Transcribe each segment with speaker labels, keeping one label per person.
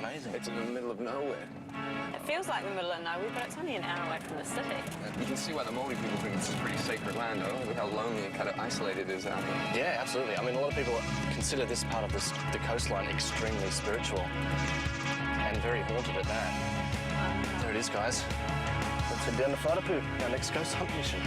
Speaker 1: amazing.
Speaker 2: It's in the middle of nowhere.
Speaker 3: It feels like the middle of nowhere, but it's only an hour away from the city.
Speaker 2: You can see why the Māori people think this is pretty sacred land, though. Look how lonely and kind of isolated it is out here.
Speaker 1: Yeah, absolutely. I mean, a lot of people consider this part of the coastline extremely spiritual and very haunted at that. There it is, guys. Let's head down to Wharapu, our next ghost hunt mission.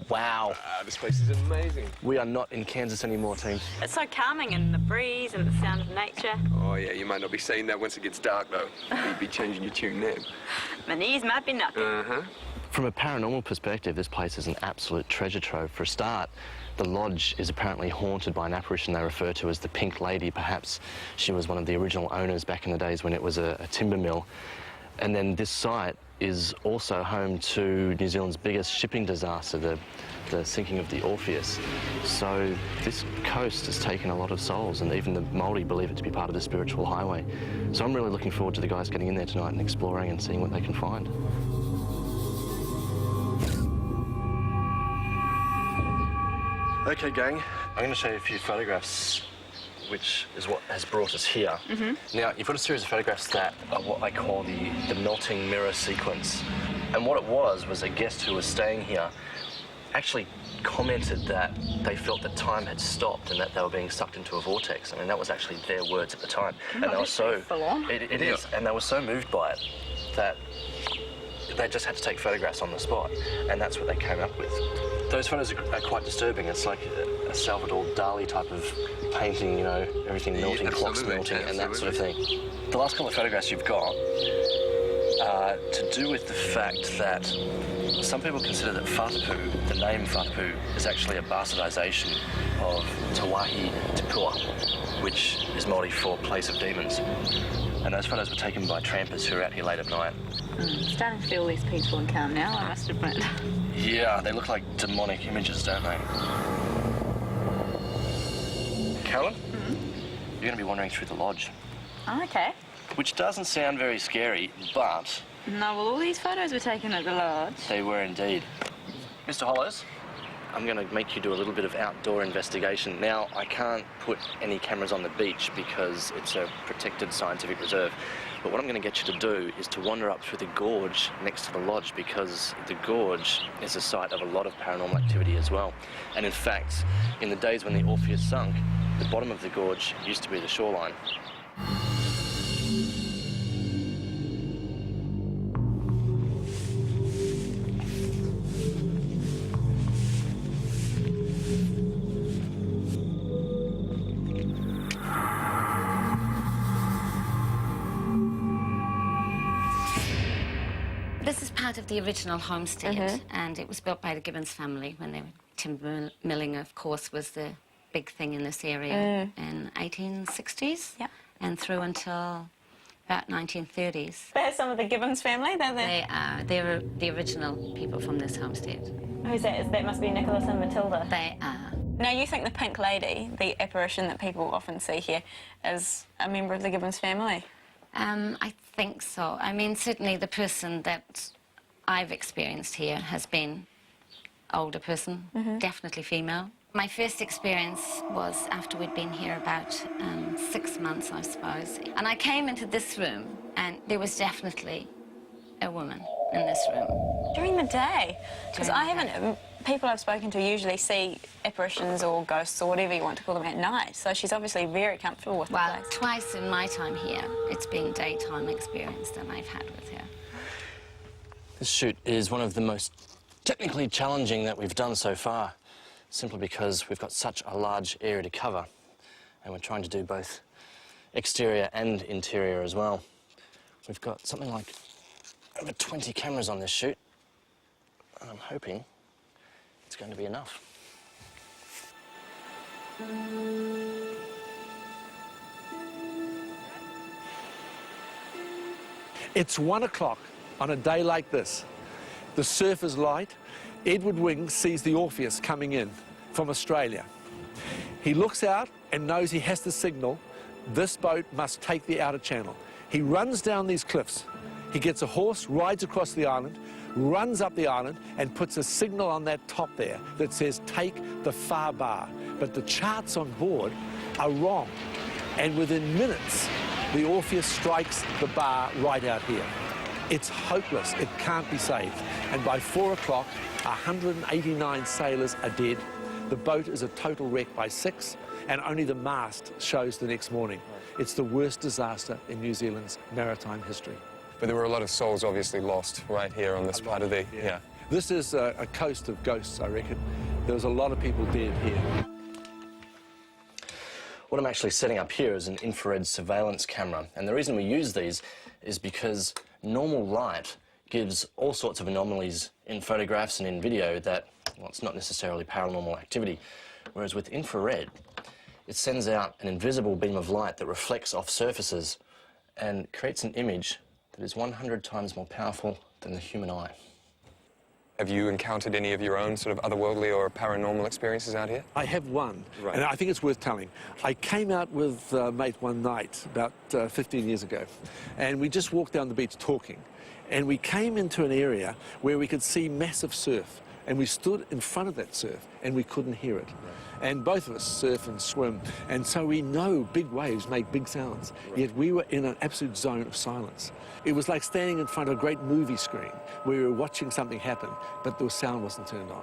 Speaker 1: Wow.
Speaker 2: This place is amazing.
Speaker 1: We are not in Kansas anymore, team.
Speaker 3: It's so calming, and the breeze and the sound of nature.
Speaker 2: Oh, yeah, you might not be saying that once it gets dark, though. You'd be changing your tune then.
Speaker 3: My knees might be knocking.
Speaker 2: Uh-huh.
Speaker 1: From a paranormal perspective, this place is an absolute treasure trove. For a start, the lodge is apparently haunted by an apparition they refer to as the Pink Lady. Perhaps she was one of the original owners back in the days when it was a timber mill. And then this site is also home to New Zealand's biggest shipping disaster, the sinking of the Orpheus. So this coast has taken a lot of souls, and even the Māori believe it to be part of the spiritual highway. So I'm really looking forward to the guys getting in there tonight and exploring and seeing what they can find. Okay, gang, I'm going to show you a few photographs, which is what has brought us here. Now, you've got a series of photographs that are what I call the melting mirror sequence. And what it was a guest who was staying here actually commented that they felt that time had stopped and that they were being sucked into a vortex. I mean, that was actually their words at the time. And they were so...
Speaker 3: full on.
Speaker 1: It is, and they were so moved by it that they just had to take photographs on the spot, and that's what they came up with. Those photos are quite disturbing. It's like a Salvador Dali type of painting, you know, everything melting, clocks melting, and that sort of thing. The last couple of photographs you've got are to do with the fact that some people consider that Whatapu, the name Whatapu, is actually a bastardisation of Te Wāhi Te Pua, which is Māori for place of demons. And those photos were taken by trampers who were out here late at night.
Speaker 3: I'm starting to feel less peaceful and calm now, I must admit.
Speaker 1: Yeah, they look like demonic images, don't they? Carolyn, you're going to be wandering through the lodge.
Speaker 3: Oh, okay.
Speaker 1: Which doesn't sound very scary, but...
Speaker 3: No, well, all these photos were taken at the lodge.
Speaker 1: They were indeed. Mr. Hollows, I'm going to make you do a little bit of outdoor investigation. Now, I can't put any cameras on the beach because it's a protected scientific reserve. But what I'm going to get you to do is to wander up through the gorge next to the lodge, because the gorge is a site of a lot of paranormal activity as well. And in fact, in the days when the Orpheus sunk, the bottom of the gorge used to be the shoreline.
Speaker 4: This is part of the original homestead, and it was built by the Gibbons family when they were timber milling, of course, was the big thing in this area in 1860s and through until about 1930s.
Speaker 3: They're some of the Gibbons family?
Speaker 4: They are. They're the original people from this homestead.
Speaker 3: Who's that? That must be Nicholas and Matilda.
Speaker 4: They are.
Speaker 3: Now, you think the Pink Lady, the apparition that people often see here, is a member of the Gibbons family?
Speaker 4: I think so. I mean, certainly the person that I've experienced here has been older person, definitely female. My first experience was after we'd been here about 6 months, I suppose. And I came into this room, and there was definitely a woman in this room.
Speaker 3: During the day? Because I haven't... People I've spoken to usually see apparitions or ghosts or whatever you want to call them at night, so she's obviously very comfortable with the place.
Speaker 4: Well, twice in my time here, it's been daytime experience that I've had with her.
Speaker 1: This shoot is one of the most technically challenging that we've done so far, simply because we've got such a large area to cover, and we're trying to do both exterior and interior as well. We've got something like over 20 cameras on this shoot. And I'm hoping it's going to be enough.
Speaker 5: It's 1 o'clock on a day like this. The surf is light. Edward Wing sees the Orpheus coming in from Australia. He looks out and knows he has to signal this boat must take the outer channel. He runs down these cliffs. He gets a horse, rides across the island, runs up the island and puts a signal on that top there that says take the far bar. But the charts on board are wrong. And within minutes, the Orpheus strikes the bar right out here. It's hopeless. It can't be saved. And by 4 o'clock, 189 sailors are dead. The boat is a total wreck by 6, and only the mast shows the next morning. It's the worst disaster in New Zealand's maritime history.
Speaker 2: But there were a lot of souls obviously lost right here on this part of the...
Speaker 5: Yeah. This is a coast of ghosts, I reckon. There was a lot of people dead here.
Speaker 1: What I'm actually setting up here is an infrared surveillance camera, and the reason we use these is because normal light gives all sorts of anomalies in photographs and in video that, well, it's not necessarily paranormal activity, whereas with infrared, it sends out an invisible beam of light that reflects off surfaces and creates an image that is 100 times more powerful than the human eye.
Speaker 2: Have you encountered any of your own sort of otherworldly or paranormal experiences out here?
Speaker 5: I have one,
Speaker 2: Right.
Speaker 5: and I think it's worth telling. I came out with a mate one night about 15 years ago, and we just walked down the beach talking, and we came into an area where we could see massive surf, and we stood in front of that surf, and we couldn't hear it. And both of us surf and swim, and so we know big waves make big sounds, yet we were in an absolute zone of silence. It was like standing in front of a great movie screen where we were watching something happen, but the sound wasn't turned on.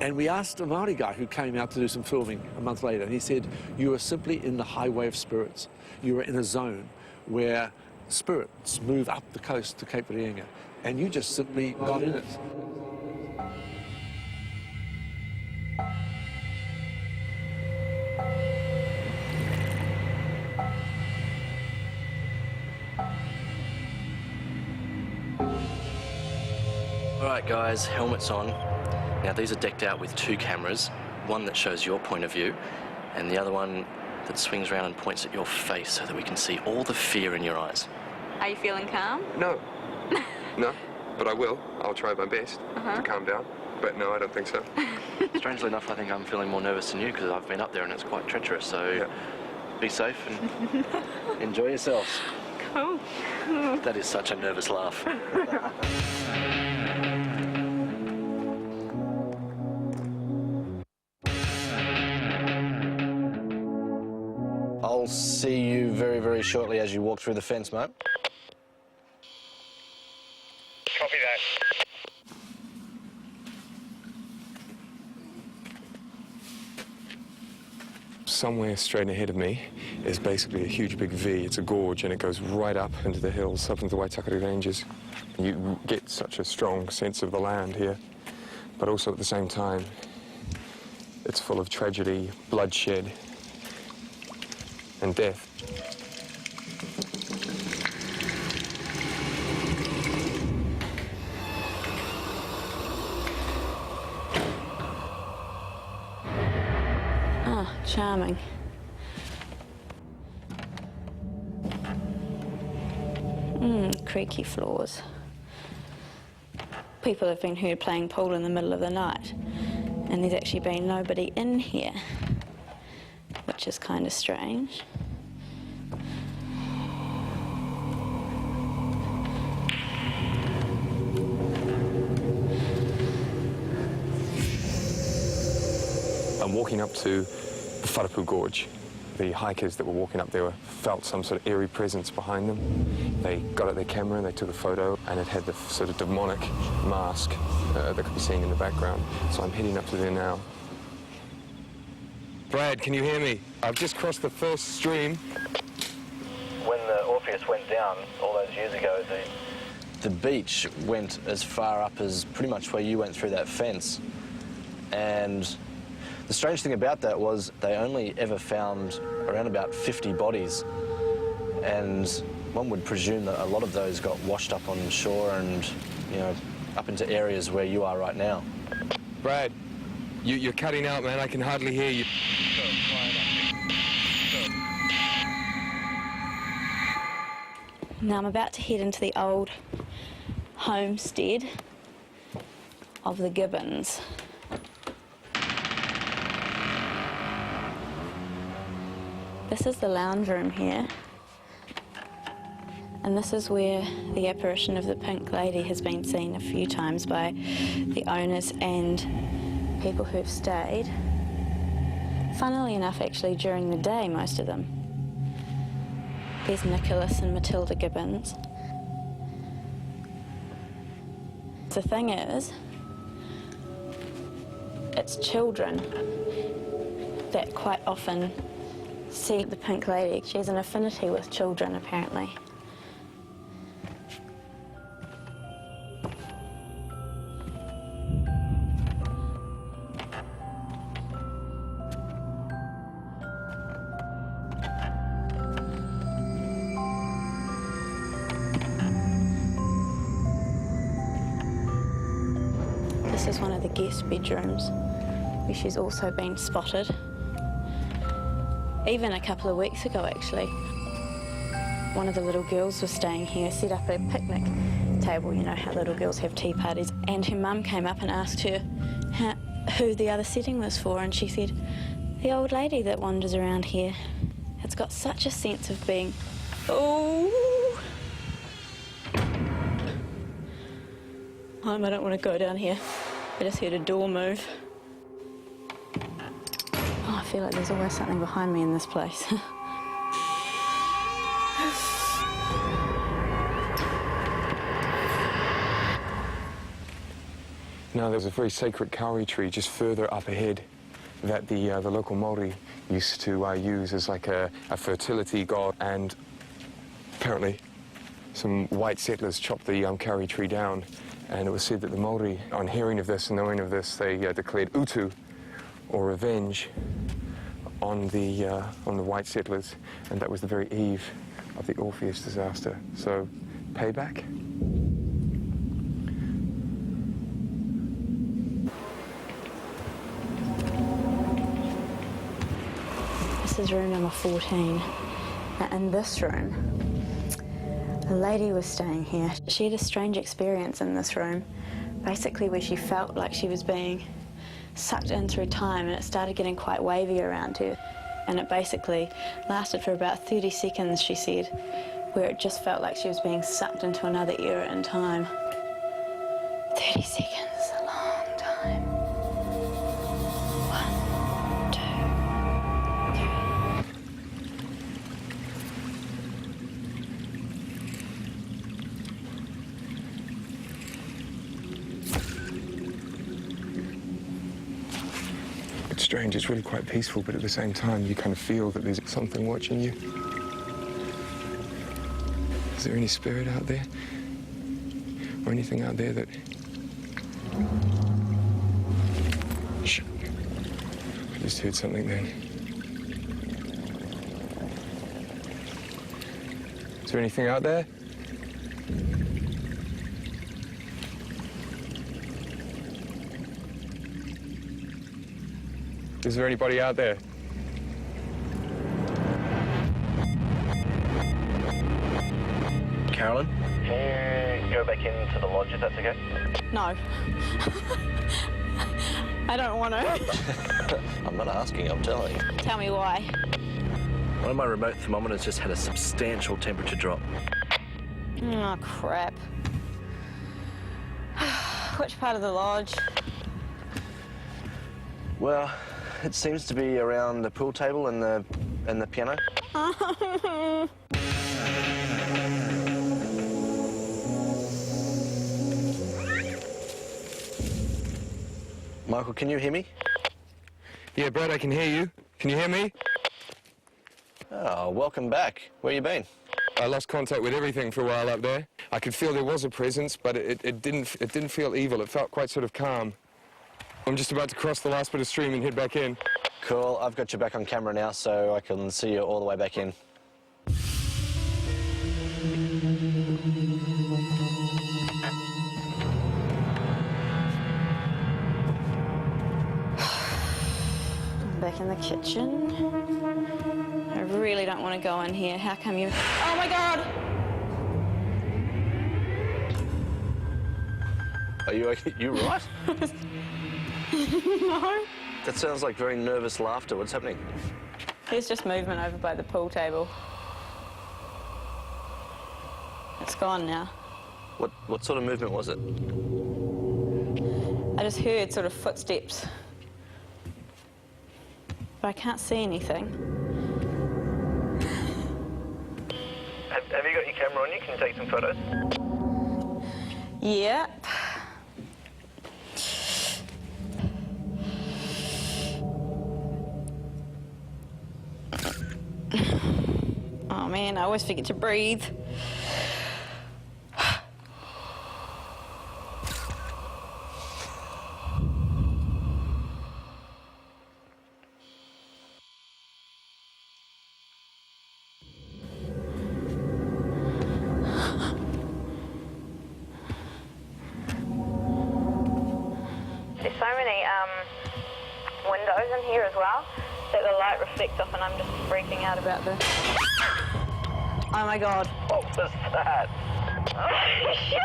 Speaker 5: And we asked a Maori guy who came out to do some filming a month later, and he said, you are simply in the highway of spirits. You are in a zone where spirits move up the coast to Cape Reinga, and you just simply got in it.
Speaker 1: Alright guys, helmets on. Now these are decked out with 2 cameras, one that shows your point of view and the other one that swings around and points at your face so that we can see all the fear in your eyes.
Speaker 3: Are you feeling calm?
Speaker 2: No. No, but I will. I'll try my best to calm down. But no, I don't think so.
Speaker 1: Strangely enough, I think I'm feeling more nervous than you because I've been up there and it's quite treacherous, so
Speaker 2: Yeah.
Speaker 1: be safe and enjoy yourselves.
Speaker 3: Cool.
Speaker 1: That is such a nervous laugh. I'll see you very, very shortly as you walk through the fence, mate.
Speaker 6: Copy that.
Speaker 2: Somewhere straight ahead of me is basically a huge big V. It's a gorge and it goes right up into the hills, up into the Waitakere Ranges. You get such a strong sense of the land here, but also at the same time, it's full of tragedy, bloodshed, and death.
Speaker 3: Oh, charming. Creaky floors. People have been heard playing pool in the middle of the night, and there's actually been nobody in here, which is kind of strange.
Speaker 2: I'm walking up to the Wharapu Gorge. The hikers that were walking up there felt some sort of eerie presence behind them. They got out their camera and they took a photo, and it had the sort of demonic mask that could be seen in the background. So I'm heading up to there now. Brad, can you hear me? I've just crossed the first stream.
Speaker 1: When the Orpheus went down all those years ago, the beach went as far up as pretty much where you went through that fence. And the strange thing about that was they only ever found around about 50 bodies, and one would presume that a lot of those got washed up on shore and, you know, up into areas where you are right now.
Speaker 2: Brad, you're cutting out, man. I can hardly hear you.
Speaker 3: Now I'm about to head into the old homestead of the Gibbons. This is the lounge room here, and this is where the apparition of the Pink Lady has been seen a few times by the owners and people who've stayed. Funnily enough, actually, during the day, most of them. There's Nicholas and Matilda Gibbons. The thing is, it's children that quite often see the Pink Lady. She has an affinity with children, apparently. This is one of the guest bedrooms where she's also been spotted. Even a couple of weeks ago, actually, one of the little girls was staying here, set up a picnic table, you know how little girls have tea parties, and her mum came up and asked her who the other setting was for, and she said, the old lady that wanders around here. It's got such a sense of being, oh, I don't want to go down here. I just heard a door move. Oh, I feel like there's always something behind me in this place.
Speaker 2: Now, there's a very sacred kauri tree just further up ahead that the local Māori used to use as like a fertility god, and apparently some white settlers chopped the kauri tree down, and it was said that the Māori, on hearing of this and knowing of this, they declared utu, or revenge, on the white settlers, and that was the very eve of the Orpheus disaster. So, payback.
Speaker 3: This is room number 14. Now, in this room, a lady was staying here. She had a strange experience in this room, basically where she felt like she was being sucked in through time, and it started getting quite wavy around her. And it basically lasted for about 30 seconds, she said, where it just felt like she was being sucked into another era in time. 30 seconds, a long time. 1, 2, 3.
Speaker 2: It's strange, it's really quite peaceful, but at the same time, you kind of feel that there's something watching you. Is there any spirit out there? Or anything out there that... Shh. I just heard something then. Is there anything out there? Is there anybody out there?
Speaker 1: Carolyn, can you go back into the lodge if that's okay?
Speaker 3: No. I don't want to.
Speaker 1: I'm not asking, I'm telling you.
Speaker 3: Tell me why.
Speaker 1: One of my remote thermometers just had a substantial temperature drop.
Speaker 3: Oh, crap. Which part of the lodge?
Speaker 1: Well, it seems to be around the pool table and the piano. Michael, can you hear me?
Speaker 2: Yeah, Brad, I can hear you. Can you hear me?
Speaker 1: Oh, welcome back. Where you been?
Speaker 2: I lost contact with everything for a while up there. I could feel there was a presence, but it didn't feel evil. It felt quite sort of calm. I'm just about to cross the last bit of stream and head back in.
Speaker 1: Cool, I've got you back on camera now, so I can see you all the way back in.
Speaker 3: back in the kitchen. I really don't want to go in here. How come you... Oh my God!
Speaker 1: Are you okay? You right?
Speaker 3: No.
Speaker 1: That sounds like very nervous laughter. What's happening?
Speaker 3: There's just movement over by the pool table. It's gone now.
Speaker 1: What sort of movement was it?
Speaker 3: I just heard sort of footsteps. But I can't see anything.
Speaker 1: Have you got your camera on you? Can you take some photos?
Speaker 3: Yep. Oh man, I always forget to breathe.
Speaker 7: There's so many windows in here as well that the light reflects off, and I'm just freaking out about this.
Speaker 3: Oh my God.
Speaker 1: What was that?
Speaker 7: Shit,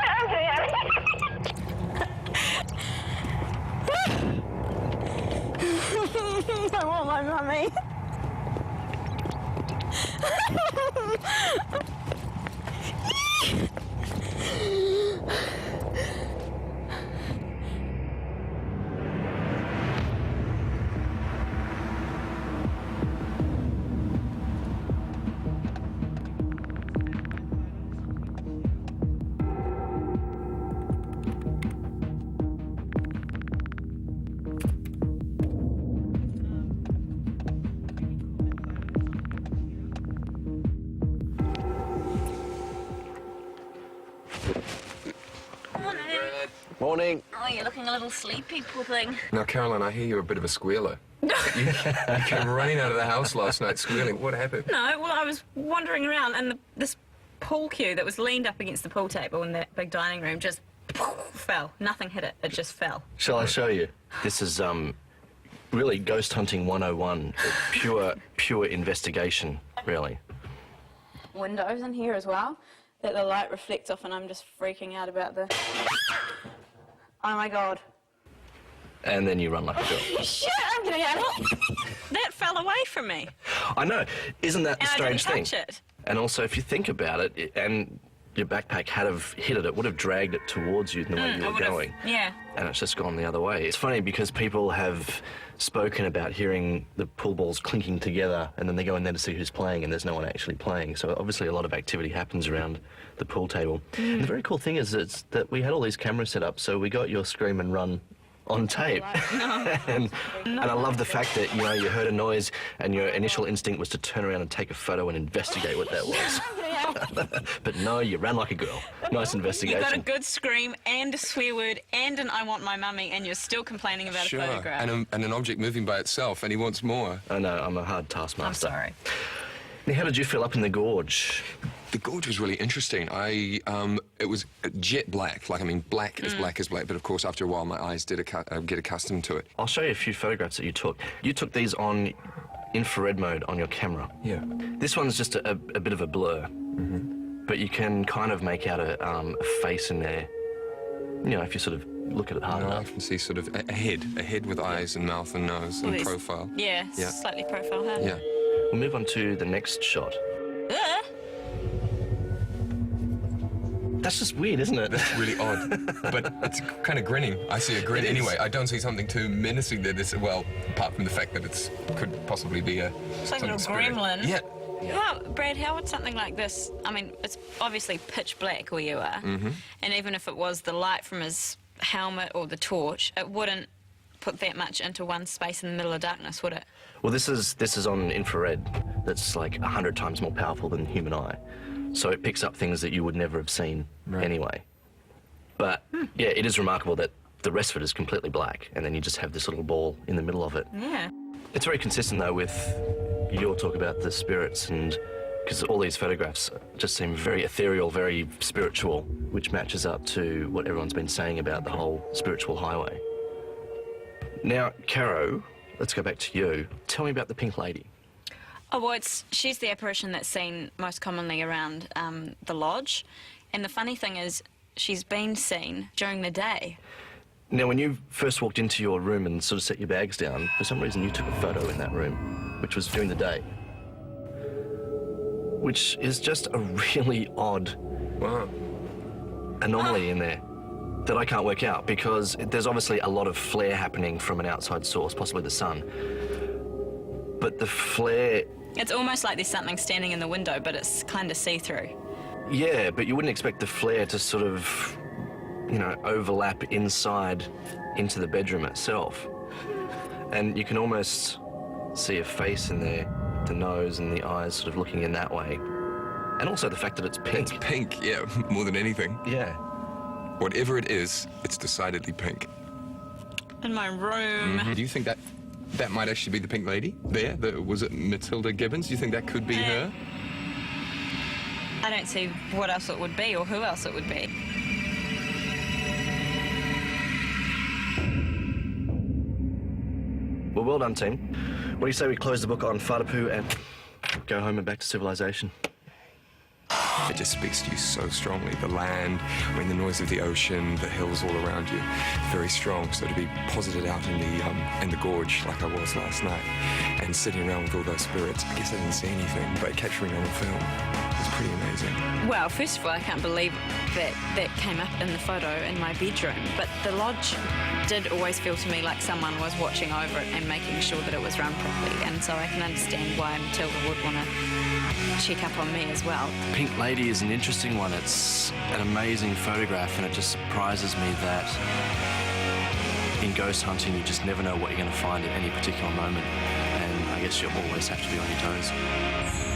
Speaker 3: I want my mummy.
Speaker 1: Morning.
Speaker 7: Oh, you're looking a little sleepy, poor thing.
Speaker 2: Now, Caroline, I hear you're a bit of a squealer. you came running out of the house last night squealing. What happened?
Speaker 7: No, well, I was wandering around, and this pool cue that was leaned up against the pool table in that big dining room just fell. Nothing hit it. It just fell.
Speaker 1: Shall I show you? This is really ghost hunting 101. Pure investigation, really.
Speaker 3: Windows in here as well that the light reflects off, and I'm just freaking out about this. Oh my God.
Speaker 1: And then you run like a girl.
Speaker 3: Shit, I'm getting out of
Speaker 7: That fell away from me.
Speaker 1: I know. Isn't that the
Speaker 7: And
Speaker 1: strange
Speaker 7: I didn't
Speaker 1: thing?
Speaker 7: touch it.
Speaker 1: And also, if you think about it, and your backpack had have hit it, it would have dragged it towards you in the way you were going.
Speaker 7: Yeah.
Speaker 1: And it's just gone the other way. It's funny because people have spoken about hearing the pool balls clinking together, and then they go in there to see who's playing, and there's no one actually playing. So obviously a lot of activity happens around the pool table. And the very cool thing is that we had all these cameras set up, so we got your scream and run on tape. and I love the fact that, you know, you heard a noise and your initial instinct was to turn around and take a photo and investigate what that was. But no, you ran like a girl. Nice
Speaker 7: You
Speaker 1: investigation.
Speaker 7: got a good scream and a swear word and an I want my mummy, and you're still complaining about a photograph.
Speaker 2: And an object moving by itself, and he wants more.
Speaker 1: I know, I'm a hard taskmaster.
Speaker 7: I'm sorry.
Speaker 1: Now, how did you feel up in the gorge?
Speaker 2: The gorge was really interesting. It was jet black. Like, I mean, black as black, but of course, after a while, my eyes did get accustomed to it.
Speaker 1: I'll show you a few photographs that you took. You took these on infrared mode on your camera.
Speaker 2: Yeah.
Speaker 1: This one's just a bit of a blur. But you can kind of make out a face in there. You know, if you sort of look at it hard
Speaker 2: I
Speaker 1: enough.
Speaker 2: can see sort of a head with eyes and mouth and nose and
Speaker 7: Well,
Speaker 2: profile.
Speaker 7: Yeah,
Speaker 2: Yeah.
Speaker 7: slightly profile, huh?
Speaker 2: Yeah.
Speaker 1: We'll move on to the next shot. That's just weird, isn't it?
Speaker 2: That's really odd. But it's kind of grinning. I see a grin
Speaker 1: It is.
Speaker 2: anyway. I don't see something too menacing that is, well, apart from the fact that it could possibly be a...
Speaker 7: It's like a little
Speaker 2: something spirit.
Speaker 7: gremlin.
Speaker 2: Yeah.
Speaker 7: Brad, how would something like this, I mean, it's obviously pitch black where you are, and even if it was the light from his helmet or the torch, it wouldn't put that much into one space in the middle of darkness, would it?
Speaker 1: Well, this is on infrared. That's like 100 times more powerful than the human eye. So it picks up things that you would never have seen anyway. But, yeah, it is remarkable that the rest of it is completely black, and then you just have this little ball in the middle of it.
Speaker 7: Yeah.
Speaker 1: It's very consistent, though, with your talk about the spirits, and because all these photographs just seem very ethereal, very spiritual, which matches up to what everyone's been saying about the whole spiritual highway. Now, Caro, let's go back to you. Tell me about the Pink Lady.
Speaker 7: Oh, well, she's the apparition that's seen most commonly around the lodge. And the funny thing is, she's been seen during the day.
Speaker 1: Now, when you first walked into your room and sort of set your bags down, for some reason you took a photo in that room, which was during the day. Which is just a really odd
Speaker 2: Wow.
Speaker 1: anomaly in there that I can't work out, because there's obviously a lot of flare happening from an outside source, possibly the sun. But the flare...
Speaker 7: It's almost like there's something standing in the window, but it's kind of see-through.
Speaker 1: Yeah, but you wouldn't expect the flare to sort of, you know, overlap inside into the bedroom itself. And you can almost see a face in there, the nose and the eyes sort of looking in that way. And also the fact that it's pink.
Speaker 2: It's pink, yeah, more than anything.
Speaker 1: Yeah.
Speaker 2: Whatever it is, it's decidedly pink.
Speaker 7: In my room.
Speaker 2: Do you think that might actually be the Pink Lady there? Was it Matilda Gibbons? Do you think that could be her?
Speaker 7: I don't see what else it would be or who else it would be.
Speaker 1: Well, well done, team. What do you say we close the book on Whārapu and go home and back to civilization?
Speaker 2: It just speaks to you so strongly. The land, I mean, the noise of the ocean, the hills all around you, very strong. So to be posited out in the gorge like I was last night, and sitting around with all those spirits, I guess I didn't see anything, but capturing it on film was pretty amazing.
Speaker 7: Well, first of all, I can't believe that came up in the photo in my bedroom, but the lodge did always feel to me like someone was watching over it and making sure that it was run properly, and so I can understand why Matilda would want to check up on me as well.
Speaker 1: Pink Lady is an interesting one. It's an amazing photograph, and it just surprises me that in ghost hunting you just never know what you're going to find at any particular moment, and I guess you always have to be on your toes.